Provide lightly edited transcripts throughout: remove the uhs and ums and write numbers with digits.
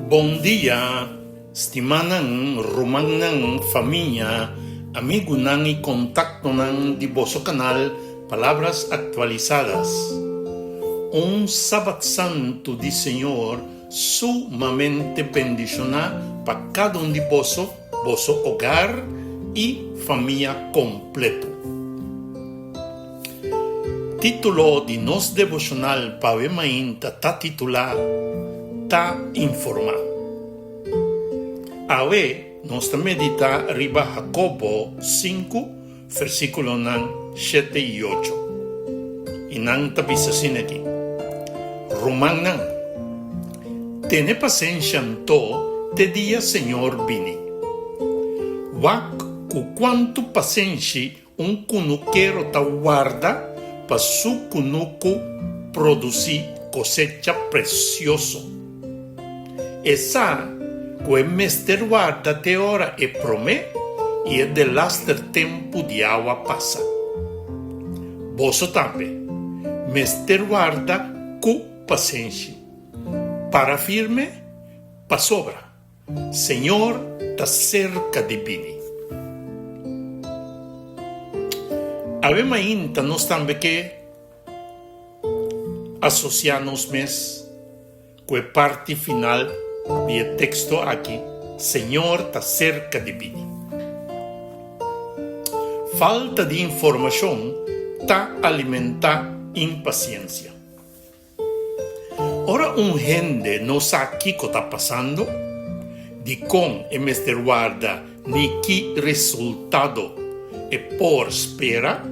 Bom dia, estimanang rumang ng familia, amigo nang i-kontakto ng di vosso canal Palabras Actualizadas. Un Sabat Santo di Señor sumamente bendiciona para cada un de vosso hogar y familia completo. Título di nos devocional pavemainta ta titular ta informa. Awe nos medita riba Jacobo 5 versículo 7 y 8. Inang tabisa sineki. Rumang nang. Tene paciencia to te dia Señor bini. Wak ku quanto paciencia un kunuquero ta guarda pa su kunuku produci cosecha precioso. Esa que mester guarda te ora e prome e de laster tempo di agua passa. Vosso tambe, mester guarda cu paciência. Para firme, pa sobra. Senhor ta cerca de bini. Avem ainda nós também que associarmos mes com a parte final do texto aqui, Senhor está cerca de mim. Falta de informação está alimentar impaciência. Ora gente não sabe o que está passando, de com é mester guarda ni que resultado e por espera,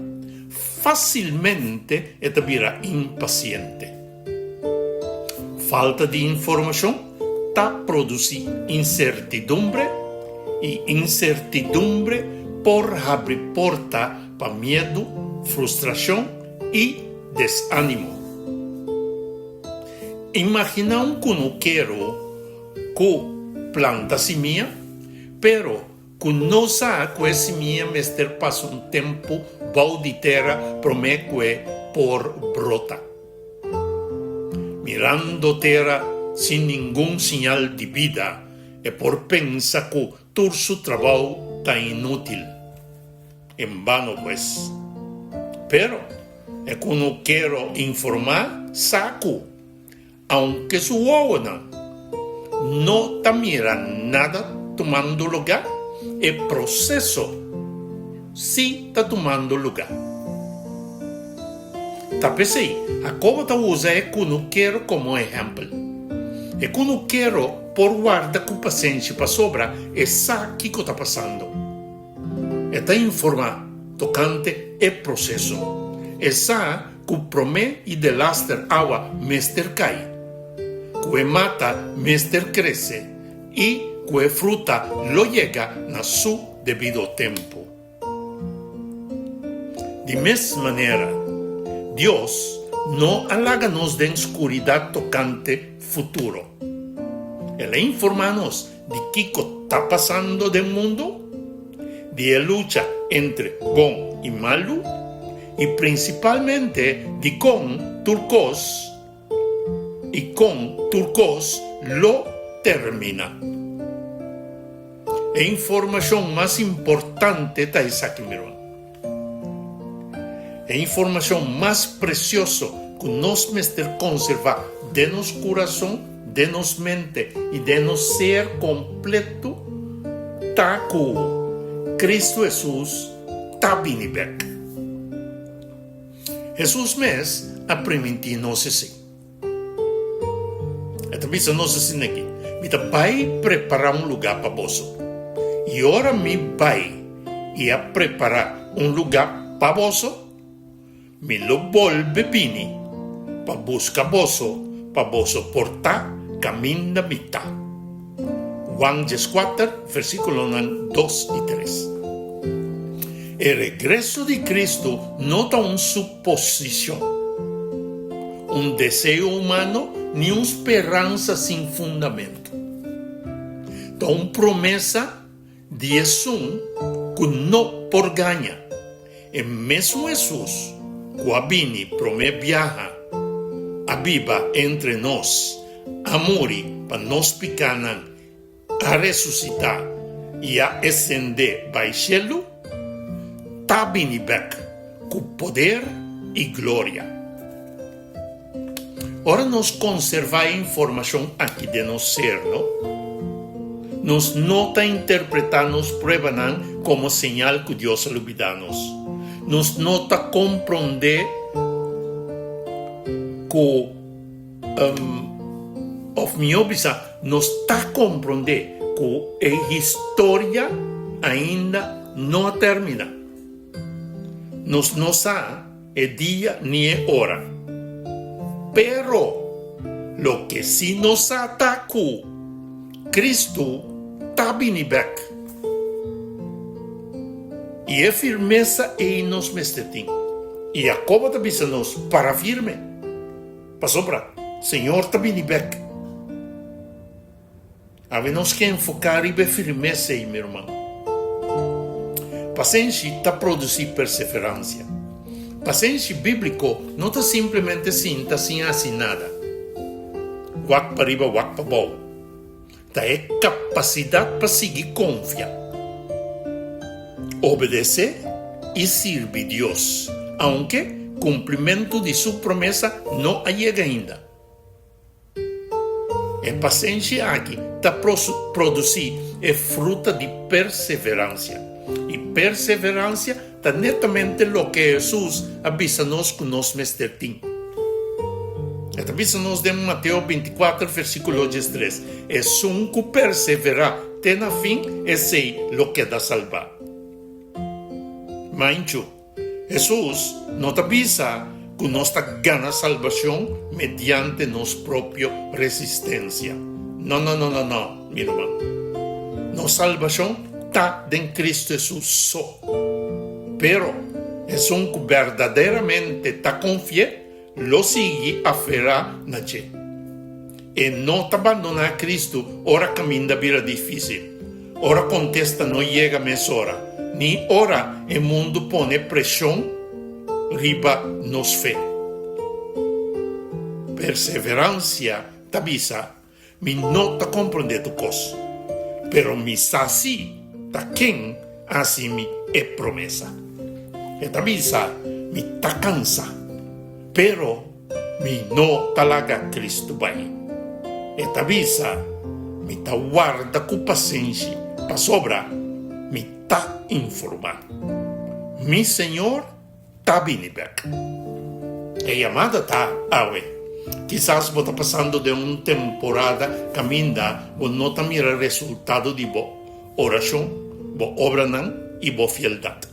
facilmente vira impaciente. Falta de informação está produzir incertidumbre e incertidumbre por abrir porta para medo, frustração e desânimo. Imagina cunuquero que planta semilla, pero que não sabe que essa semilla mester passa tempo balde terra promeque por brota. Mirando terra sem nenhum sinal de vida e por pensar que todo su trabalho está inútil. Em vano, pues. Pero, é que não quero informar, saco, aunque su obra não está mirando nada tomando lugar, o processo sim está tomando lugar. Tá pensei, a como tá usa é que não quero como exemplo. É que não quero por guarda com paciência para sobra e sabe o que está passando. É tá informar tocante o processo. E sabe que o promé e de laster água mester cai. Que mata mester cresce e que fruta lo llega na su devido tempo. De mesma maneira, Deus não alaga-nos de escuridão tocante futuro. Ele informa-nos de que está passando no mundo, de a luta entre bom e malo, e principalmente de com turcos lo termina. A informação mais importante está essa aqui, meu irmão. A informação mais preciosa que nós mester conservar de nosso coração, de nossa mente e de nosso ser completo está com Cristo Jesus está vindo back. Jesus mesmo a permitir nós assim. Então, bisa nós assim aqui. Mita vai preparar lugar para você. E ora me vai e a preparar lugar para você. Me lo volve bini para buscar para você portar caminho da mitad. Juan 4, versículos 2 y 3. El regreso de Cristo no da una suposición, un deseo humano ni una esperanza sin fundamento. Da una promesa de Jesús que no por ganha. E mesmo Jesus, que vini prome viaja, aviva entre nós, a morir para nos picanan, a ressuscitar e a ascender para o cielo, está vindo back com poder e glória. Ora, nós conservar a informação aqui de nós ser, não? Nos nota interpretar, nos prueba como señal que Dios olvidanos. Nos nota compreender que of mi obisa nos está compreender que a história ainda não termina. Nos não sabe el dia ni a hora. Pero lo que sí nos atacó, Cristo está vindo back. E é firmeza em nós mestre. E a cova da bisa nos para firme. Passou para Senhor está vindo back. Havemos que enfocar e ver firmeza aí, meu irmão. Paciência está produzir perseverança. Paciência bíblico não está simplesmente sem nada. Wak para riba, wak para baixo. É capacidade para seguir confiar, obedecer e servir a Deus, aunque cumprimento de sua promessa não chega ainda. A paciência aqui está produzir é fruta de perseverança, e perseverança está netamente o que Jesus avisa-nos que nós mestre tem. Esta avisa nos de Mateus 24, versículo 3. Es un que persevera, ten a fin, ese lo que da salvar. Mancho, Jesús no te avisa que nos gana salvación mediante nos propia resistencia. No, mi hermano. No salvación está en Cristo Jesús. Pero es un que verdaderamente está confiado, lo sigue a ferrar na che. E não te abandonar a Cristo, ora caminho da vida difícil. Ora contesta não chega mais hora. Nem ora o mundo põe pressão riba nos fé. Perseverança te avisa, me não te compreende tu coisa. Pero me saci, ta quem assim me é promessa. E te avisa, me ta cansa. Pero mi no talaga Cristo vai. E te avisa, mi ta guarda com paciência, pa sobra, mi ta informa. Mi Senhor ta vindo back. E amada ta awe. Quizás você está passando de uma temporada caminda, você não está mirando o resultado de boa oração, boa obra e boa fialdade.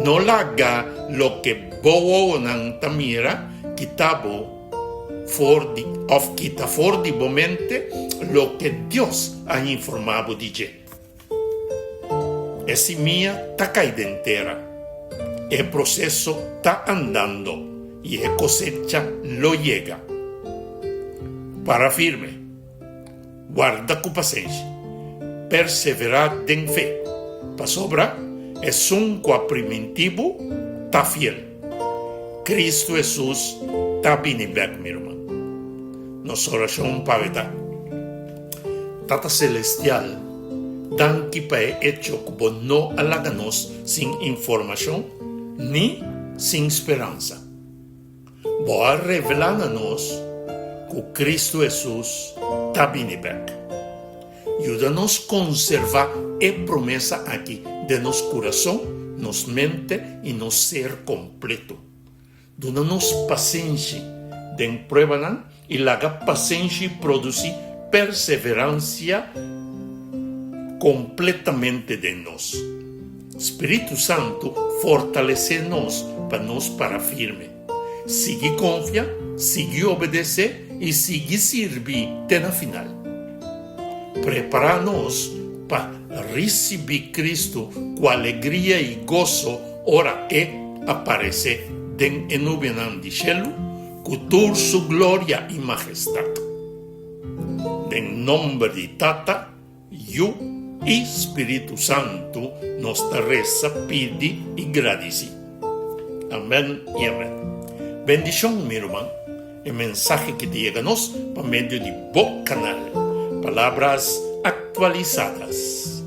No laga lo que boa nan tamira kitabo kita for di momente lo que Dios ha informado de je. Esse minha tá caída inteira. O processo tá andando e a cosecha lo llega. Para firme, guarda com paciência, perseverar em fé. Para sobra, é um primitivo, tá fiel. Cristo Jesus tá vindo back, meu irmão. Nossa oração para ver. Tata Celestial, danke para o hecho que não alaga-nos sem informação, nem sem esperança. Boa revelar-nos que Cristo Jesus tá vindo back. Ajuda-nos a conservar a promessa aqui de nosso coração, nossa mente e nosso ser completo. Dona-nos paciência de prueba e laga paciência produzir perseverança completamente de nós. Espírito Santo fortalece-nos para nos para firme. Seguir confiar, seguir obedecer e seguir servir até na final. Preparar-nos para receber Cristo com alegria e gozo, ora aparecer em nuvem de cielo, com toda sua glória e majestade. Em nome de Tata, eu e Espírito Santo, nos reza, pede e agradece. Amém e amém. Bendição, meu irmão. el mensaje que te llega-nos por medio de Boc Canal. Palabras actualizadas.